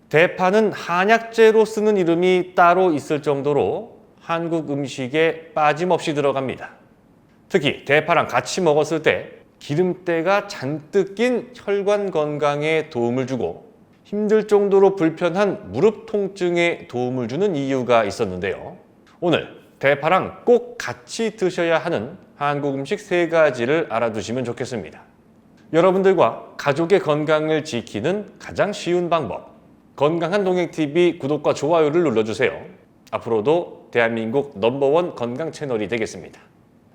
대파는 한약재로 쓰는 이름이 따로 있을 정도로 한국 음식에 빠짐없이 들어갑니다. 특히 대파랑 같이 먹었을 때 기름때가 잔뜩 낀 혈관 건강에 도움을 주고 힘들 정도로 불편한 무릎 통증에 도움을 주는 이유가 있었는데요. 오늘 대파랑 꼭 같이 드셔야 하는 한국 음식 3가지를 알아두시면 좋겠습니다. 여러분들과 가족의 건강을 지키는 가장 쉬운 방법, 건강한 동행TV 구독과 좋아요를 눌러주세요. 앞으로도 대한민국 넘버원 건강 채널이 되겠습니다.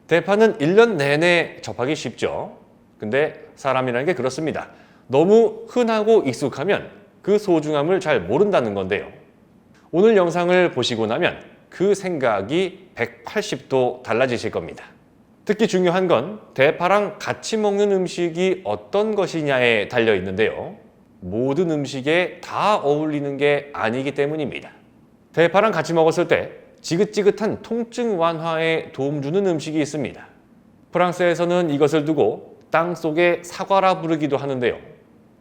대파는 1년 내내 접하기 쉽죠. 근데 사람이라는 게 그렇습니다. 너무 흔하고 익숙하면 그 소중함을 잘 모른다는 건데요. 오늘 영상을 보시고 나면 그 생각이 180도 달라지실 겁니다. 특히 중요한 건 대파랑 같이 먹는 음식이 어떤 것이냐에 달려 있는데요. 모든 음식에 다 어울리는 게 아니기 때문입니다. 대파랑 같이 먹었을 때 지긋지긋한 통증 완화에 도움 주는 음식이 있습니다. 프랑스에서는 이것을 두고 땅 속의 사과라 부르기도 하는데요.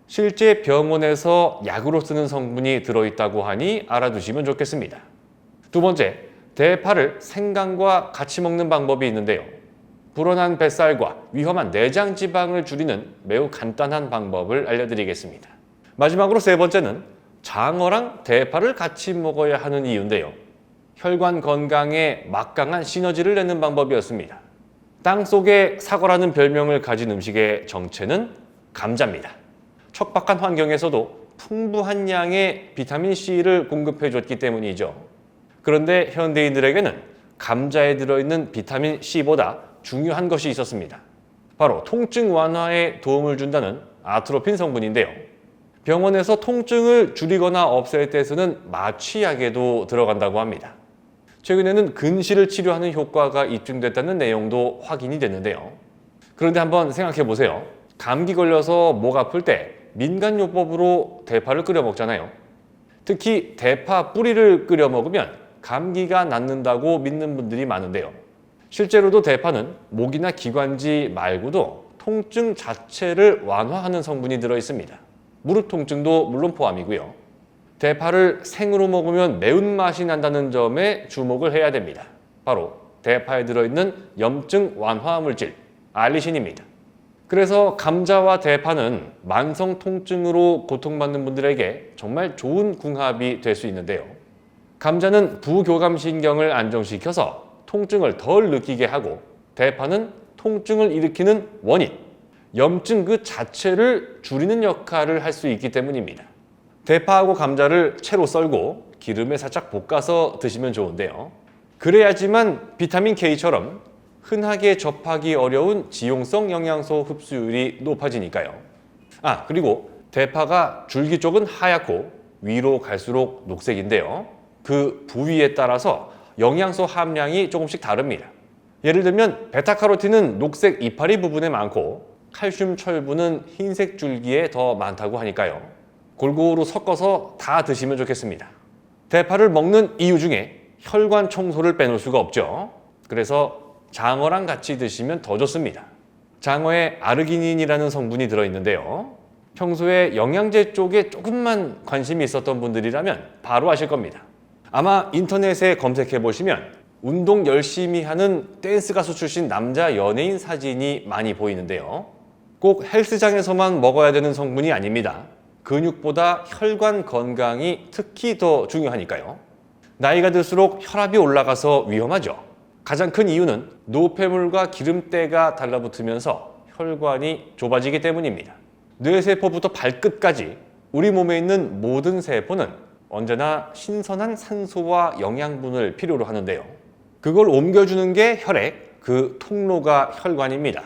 실제 병원에서 약으로 쓰는 성분이 들어있다고 하니 알아두시면 좋겠습니다. 두 번째, 대파를 생강과 같이 먹는 방법이 있는데요. 불어난 뱃살과 위험한 내장 지방을 줄이는 매우 간단한 방법을 알려드리겠습니다. 마지막으로 3번째는 장어랑 대파를 같이 먹어야 하는 이유인데요. 혈관 건강에 막강한 시너지를 내는 방법이었습니다. 땅속의 사과라는 별명을 가진 음식의 정체는 감자입니다. 척박한 환경에서도 풍부한 양의 비타민C를 공급해줬기 때문이죠. 그런데 현대인들에게는 감자에 들어있는 비타민C보다 중요한 것이 있었습니다. 바로 통증 완화에 도움을 준다는 아트로핀 성분인데요. 병원에서 통증을 줄이거나 없앨 때 쓰는 마취약에도 들어간다고 합니다. 최근에는 근시를 치료하는 효과가 입증됐다는 내용도 확인이 됐는데요. 그런데 한번 생각해 보세요. 감기 걸려서 목 아플 때 민간요법으로 대파를 끓여 먹잖아요. 특히 대파 뿌리를 끓여 먹으면 감기가 낫는다고 믿는 분들이 많은데요. 실제로도 대파는 목이나 기관지 말고도 통증 자체를 완화하는 성분이 들어 있습니다. 무릎 통증도 물론 포함이고요. 대파를 생으로 먹으면 매운맛이 난다는 점에 주목을 해야 됩니다. 바로 대파에 들어있는 염증 완화 물질, 알리신입니다. 그래서 감자와 대파는 만성 통증으로 고통받는 분들에게 정말 좋은 궁합이 될 수 있는데요. 감자는 부교감신경을 안정시켜서 통증을 덜 느끼게 하고, 대파는 통증을 일으키는 원인, 염증 그 자체를 줄이는 역할을 할 수 있기 때문입니다. 대파하고 감자를 채로 썰고 기름에 살짝 볶아서 드시면 좋은데요. 그래야지만 비타민 K처럼 흔하게 접하기 어려운 지용성 영양소 흡수율이 높아지니까요. 그리고 대파가 줄기 쪽은 하얗고 위로 갈수록 녹색인데요. 그 부위에 따라서 영양소 함량이 조금씩 다릅니다. 예를 들면 베타카로틴은 녹색 이파리 부분에 많고 칼슘 철분은 흰색 줄기에 더 많다고 하니까요. 골고루 섞어서 다 드시면 좋겠습니다. 대파를 먹는 이유 중에 혈관 청소를 빼놓을 수가 없죠. 그래서 장어랑 같이 드시면 더 좋습니다. 장어에 아르기닌이라는 성분이 들어있는데요. 평소에 영양제 쪽에 조금만 관심이 있었던 분들이라면 바로 아실 겁니다. 아마 인터넷에 검색해 보시면 운동 열심히 하는 댄스 가수 출신 남자 연예인 사진이 많이 보이는데요. 꼭 헬스장에서만 먹어야 되는 성분이 아닙니다. 근육보다 혈관 건강이 특히 더 중요하니까요. 나이가 들수록 혈압이 올라가서 위험하죠. 가장 큰 이유는 노폐물과 기름때가 달라붙으면서 혈관이 좁아지기 때문입니다. 뇌세포부터 발끝까지 우리 몸에 있는 모든 세포는 언제나 신선한 산소와 영양분을 필요로 하는데요. 그걸 옮겨주는 게 혈액, 그 통로가 혈관입니다.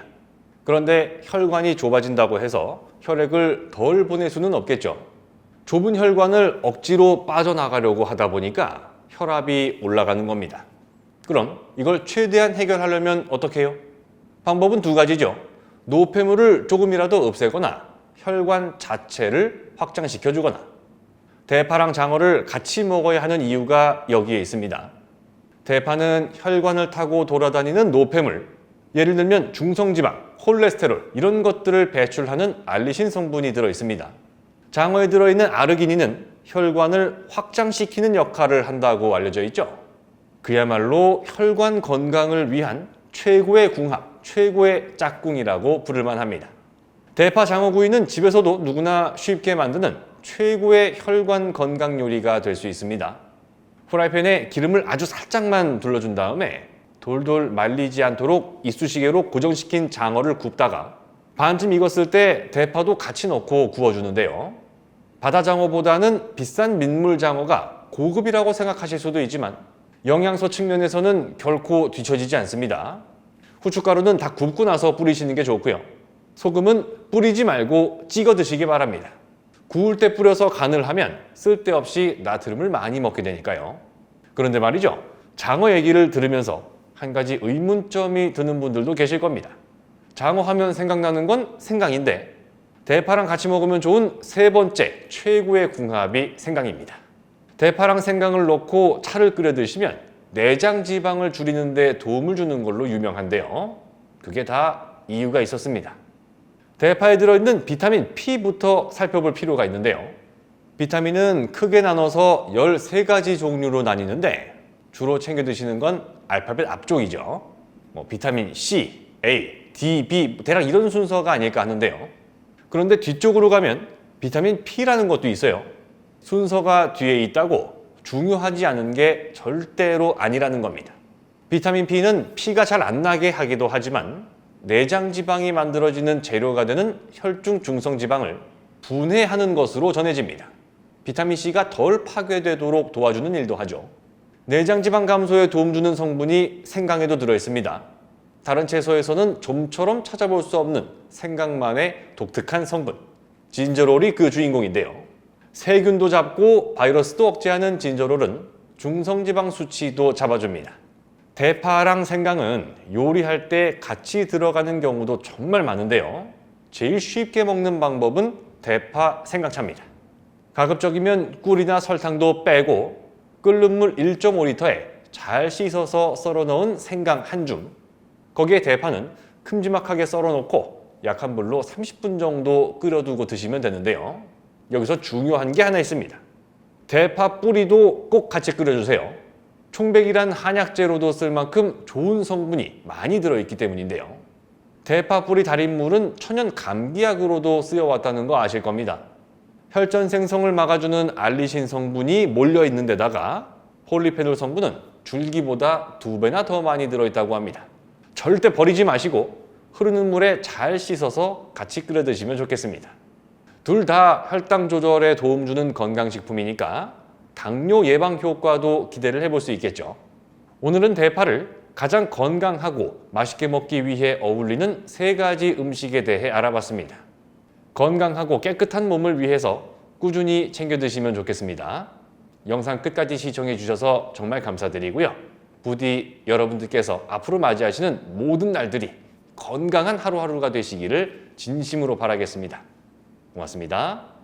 그런데 혈관이 좁아진다고 해서 혈액을 덜 보낼 수는 없겠죠. 좁은 혈관을 억지로 빠져나가려고 하다 보니까 혈압이 올라가는 겁니다. 그럼 이걸 최대한 해결하려면 어떻게 해요? 방법은 2가지죠. 노폐물을 조금이라도 없애거나 혈관 자체를 확장시켜주거나. 대파랑 장어를 같이 먹어야 하는 이유가 여기에 있습니다. 대파는 혈관을 타고 돌아다니는 노폐물, 예를 들면 중성지방, 콜레스테롤 이런 것들을 배출하는 알리신 성분이 들어 있습니다. 장어에 들어있는 아르기닌은 혈관을 확장시키는 역할을 한다고 알려져 있죠. 그야말로 혈관 건강을 위한 최고의 궁합, 최고의 짝꿍이라고 부를만 합니다. 대파 장어구이는 집에서도 누구나 쉽게 만드는 최고의 혈관 건강 요리가 될 수 있습니다. 프라이팬에 기름을 아주 살짝만 둘러준 다음에 돌돌 말리지 않도록 이쑤시개로 고정시킨 장어를 굽다가 반쯤 익었을 때 대파도 같이 넣고 구워주는데요. 바다장어보다는 비싼 민물장어가 고급이라고 생각하실 수도 있지만 영양소 측면에서는 결코 뒤처지지 않습니다. 후춧가루는 다 굽고 나서 뿌리시는 게 좋고요. 소금은 뿌리지 말고 찍어 드시기 바랍니다. 구울 때 뿌려서 간을 하면 쓸데없이 나트륨을 많이 먹게 되니까요. 그런데 말이죠. 장어 얘기를 들으면서 한 가지 의문점이 드는 분들도 계실 겁니다. 장어 하면 생각나는 건 생강인데 대파랑 같이 먹으면 좋은 세 번째 최고의 궁합이 생강입니다. 대파랑 생강을 넣고 차를 끓여 드시면 내장 지방을 줄이는 데 도움을 주는 걸로 유명한데요. 그게 다 이유가 있었습니다. 대파에 들어있는 비타민 P부터 살펴볼 필요가 있는데요. 비타민은 크게 나눠서 13가지 종류로 나뉘는데 주로 챙겨 드시는 건 알파벳 앞쪽이죠. 비타민 C, A, D, B 대략 이런 순서가 아닐까 하는데요. 그런데 뒤쪽으로 가면 비타민 P라는 것도 있어요. 순서가 뒤에 있다고 중요하지 않은 게 절대로 아니라는 겁니다. 비타민 P는 피가 잘 안 나게 하기도 하지만 내장 지방이 만들어지는 재료가 되는 혈중 중성 지방을 분해하는 것으로 전해집니다. 비타민 C가 덜 파괴되도록 도와주는 일도 하죠. 내장 지방 감소에 도움 주는 성분이 생강에도 들어 있습니다. 다른 채소에서는 좀처럼 찾아볼 수 없는 생강만의 독특한 성분. 진저롤이 그 주인공인데요. 세균도 잡고 바이러스도 억제하는 진저롤은 중성지방 수치도 잡아줍니다. 대파랑 생강은 요리할 때 같이 들어가는 경우도 정말 많은데요. 제일 쉽게 먹는 방법은 대파 생강차입니다. 가급적이면 꿀이나 설탕도 빼고 끓는 물 1.5리터에 잘 씻어서 썰어 넣은 생강 한 줌, 거기에 대파는 큼지막하게 썰어 놓고 약한 불로 30분 정도 끓여두고 드시면 되는데요. 여기서 중요한 게 하나 있습니다. 대파 뿌리도 꼭 같이 끓여주세요. 총백이란 한약재로도 쓸 만큼 좋은 성분이 많이 들어있기 때문인데요. 대파 뿌리 달인물은 천연 감기약으로도 쓰여왔다는 거 아실 겁니다. 혈전 생성을 막아주는 알리신 성분이 몰려있는 데다가 폴리페놀 성분은 줄기보다 2배나 더 많이 들어있다고 합니다. 절대 버리지 마시고 흐르는 물에 잘 씻어서 같이 끓여 드시면 좋겠습니다. 둘 다 혈당 조절에 도움 주는 건강식품이니까 당뇨 예방 효과도 기대를 해볼 수 있겠죠. 오늘은 대파를 가장 건강하고 맛있게 먹기 위해 어울리는 3가지 음식에 대해 알아봤습니다. 건강하고 깨끗한 몸을 위해서 꾸준히 챙겨 드시면 좋겠습니다. 영상 끝까지 시청해 주셔서 정말 감사드리고요. 부디 여러분들께서 앞으로 맞이하시는 모든 날들이 건강한 하루하루가 되시기를 진심으로 바라겠습니다. 고맙습니다.